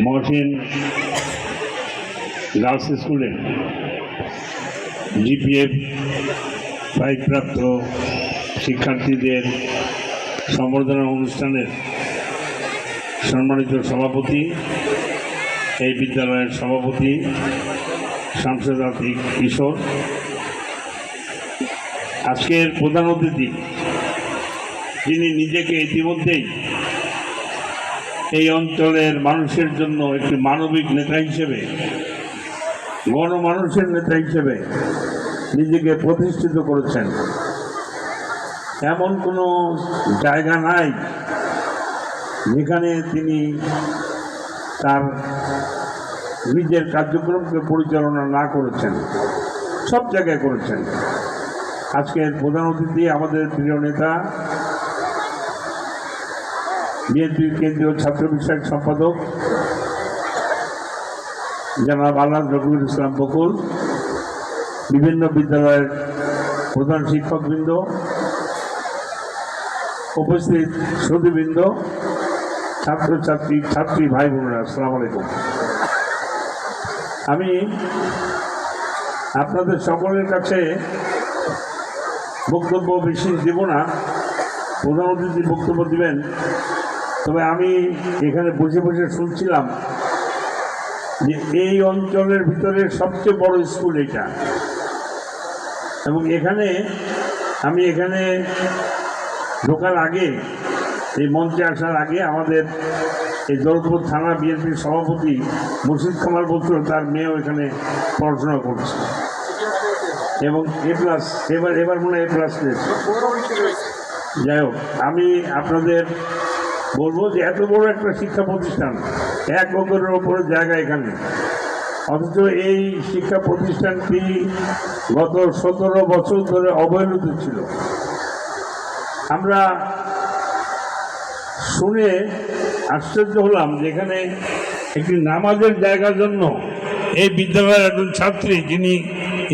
Mohsin girls স্কুলে GPF প্রাপ্ত শিক্ষার্থীদের সম্বর্ধনা অনুষ্ঠানের সম্মানিত সভাপতি, এই বিদ্যালয়ের সভাপতি শামসুল আতিক কিশোর, আজকের প্রধান অতিথি যিনি নিজেকে ইতিমধ্যেই এই অঞ্চলের মানুষের জন্য একটি মানবিক নেতা হিসেবে, গণমানুষের নেতা হিসেবে নিজেকে প্রতিষ্ঠিত করেছেন। এমন কোনো জায়গা নাই যেখানে তিনি তার নিজের কার্যক্রমকে পরিচালনা না করেছেন, সব জায়গায় করেছেন। আজকের প্রধান অতিথি আমাদের প্রিয় নেতা, বিএনপির কেন্দ্রীয় ছাত্র বিষয়ক সম্পাদক জনাব আল্লাহ রবিউল ইসলাম বকুল, বিভিন্ন বিদ্যালয়ের প্রধান শিক্ষকবৃন্দ, উপস্থিত সুধীবৃন্দ, ছাত্রী ভাই বোনেরা, আসসালামু আলাইকুম। আমি আপনাদের সকলের কাছে বক্তব্য বেশি দেব না, প্রধান অতিথি বক্তব্য দিবেন। তবে আমি এখানে বসে বসে শুনছিলাম যে এই অঞ্চলের ভিতরে সবচেয়ে বড় স্কুল এটা, এবং আমি এখানে ঢোকার আগে, এই মঞ্চে আসার আগে আমাদের এই দৌলতপুর থানা বিএনপির সভাপতি মুর্শিদ কামাল বলছিল তার মেয়েও এখানে পড়াশোনা করছে এবং A+, এবার মনে হয় A+ পেয়েছে। যাই হোক, আমি আপনাদের বলবো যে এত বড় একটা শিক্ষা প্রতিষ্ঠান, 1 একরের ওপরে জায়গা এখানে, অথচ এই শিক্ষা প্রতিষ্ঠানটি গত 17 বছর ধরে অবহেলিত ছিল। আমরা শুনে আশ্চর্য হলাম যেখানে একটি নামাজের জায়গার জন্য এই বিদ্যালয়ের একজন ছাত্রী, যিনি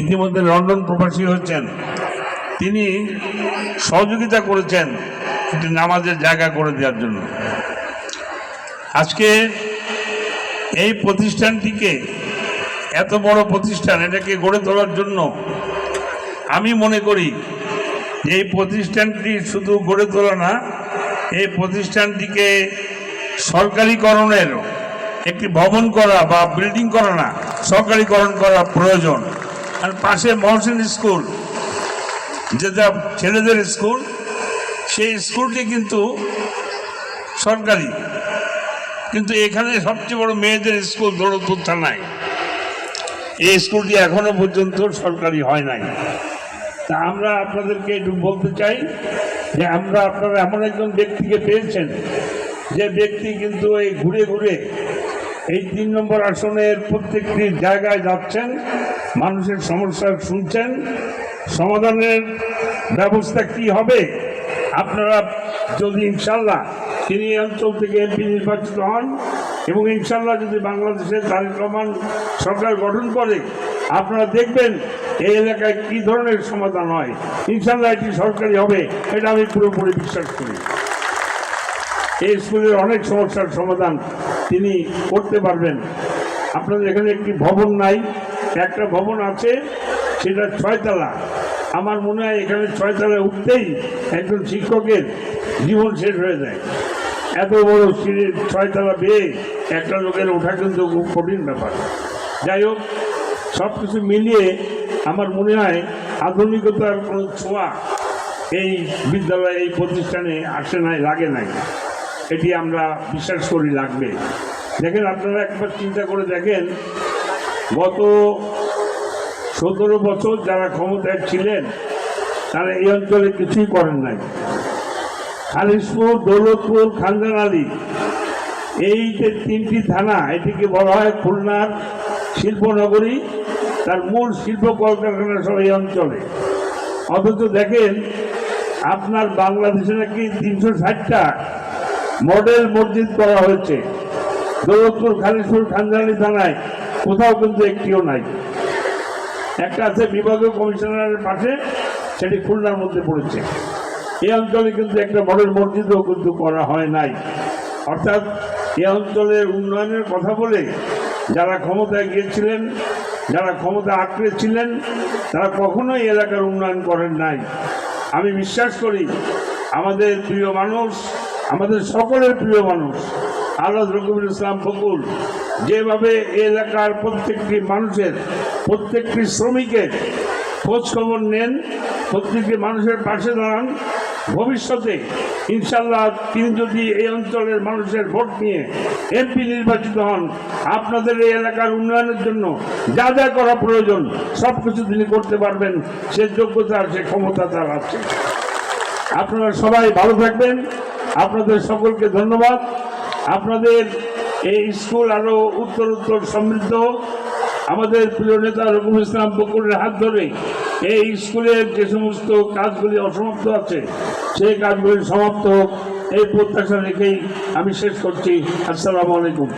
ইতিমধ্যে লন্ডন প্রবাসী হচ্ছেন, তিনি সহযোগিতা করেছেন একটি নামাজের জায়গা করে দেওয়ার জন্য। আজকে এই প্রতিষ্ঠানটিকে, এত বড় প্রতিষ্ঠান, এটাকে গড়ে তোলার জন্য আমি মনে করি যে এই প্রতিষ্ঠানটি শুধু গড়ে তোলা না, এই প্রতিষ্ঠানটিকে সরকারিকরণের একটি ভবন করা বা বিল্ডিং করা না, সরকারিকরণ করা প্রয়োজন। আর পাশে মহসিন স্কুল, যেটা ছেলেদের স্কুল, সেই স্কুলটি কিন্তু সরকারি, কিন্তু এখানে সবচেয়ে বড় মেয়েদের স্কুল দৌলতপুর থানায়, এই স্কুলটি এখনো পর্যন্ত সরকারি হয় নাই। তা আমরা আপনাদেরকে একটু বলতে চাই যে আপনারা এমন একজন ব্যক্তিকে পেয়েছেন, যে ব্যক্তি কিন্তু এই ঘুরে ঘুরে এই 3 নম্বর আসনের প্রত্যেকটি জায়গায় যাচ্ছেন, মানুষের সমস্যা শুনছেন, সমাধানের ব্যবস্থা কি হবে। আপনারা যদি ইনশাল্লাহ তিনি এই অঞ্চল থেকে এমপি নির্বাচিত হন এবং ইনশাল্লাহ যদি বাংলাদেশের তারেক রহমান সরকার গঠন করে, আপনারা দেখবেন এই এলাকায় কী ধরনের সমাধান হয়। ইনশাল্লাহ এটি সরকারি হবে, এটা আমি পুরোপুরি বিশ্বাস করি। এই স্কুলের অনেক সমস্যার সমাধান তিনি করতে পারবেন। আপনাদের এখানে একটি ভবন নাই, একটা ভবন আছে, সেটা 6 তলা। আমার মনে হয় এখানে 6 তলায় উঠতেই একজন শিক্ষকের জীবন শেষ হয়ে যায়। এত বড় সিঁড়ির 6 তলা বেয়ে একটা লোকের ওঠা কিন্তু খুব কঠিন ব্যাপার। যাই হোক, সব কিছু মিলিয়ে আমার মনে হয় আধুনিকতার কোনো ছোঁয়া এই বিদ্যালয়ে, এই প্রতিষ্ঠানে আসে নাই, লাগে নাই। এটি আমরা বিশ্বাস করি লাগবে। দেখেন, আপনারা একবার চিন্তা করে দেখেন, গত 17 বছর যারা ক্ষমতায় ছিলেন তারা এই অঞ্চলে কিছুই করেন নাই। খালিশপুর, দৌলতপুর, খানজানালী, এই যে 3টি থানা, এটিকে বলা হয় খুলনার শিল্পনগরী। তার মূল শিল্প কলকারখানা সব এই অঞ্চলে। অথচ দেখেন, আপনার বাংলাদেশে নাকি 360টা মডেল মসজিদ করা হয়েছে। দৌলতপুর, খালিশপুর, খানজানালী থানায় কোথাও কিন্তু একটিও নাই। একটা আছে বিভাগীয় কমিশনারের পাশে, সেটি খুলনার মধ্যে পড়েছে। এই অঞ্চলে কিন্তু একটা মডেল মসজিদও কিন্তু করা হয় নাই। অর্থাৎ এই অঞ্চলের উন্নয়নের কথা বলে যারা ক্ষমতায় গিয়েছিলেন, যারা ক্ষমতা আঁকড়ে ছিলেন, তারা কখনোই এলাকার উন্নয়ন করেন নাই। আমি বিশ্বাস করি আমাদের প্রিয় মানুষ, আমাদের সকলের প্রিয় মানুষ আলহাজ রকিবুল ইসলাম ফকুর যেভাবে এই এলাকার প্রত্যেকটি মানুষের, প্রত্যেকটি শ্রমিকের খোঁজ খবর নেন, প্রত্যেকটি মানুষের পাশে দাঁড়ান, ভবিষ্যতে ইনশাল্লাহ তিনি যদি এই অঞ্চলের মানুষের ভোট নিয়ে এমপি নির্বাচিত হন, আপনাদের এই এলাকার উন্নয়নের জন্য যা যা করা প্রয়োজন সব কিছু তিনি করতে পারবেন। সে যোগ্যতা, সে ক্ষমতা তার আছে। আপনারা সবাই ভালো থাকবেন। আপনাদের সকলকে ধন্যবাদ। আপনাদের এই স্কুল আরও উত্তর সমৃদ্ধ হোক। আমাদের প্রিয় নেতা রকিবুল ইসলাম ফকুরের হাত ধরে এই স্কুলের যে সমস্ত কাজগুলি অসমাপ্ত আছে সেই কাজগুলি সমাপ্ত হোক, এই প্রত্যাশা রেখেই আমি শেষ করছি। আসসালামু আলাইকুম।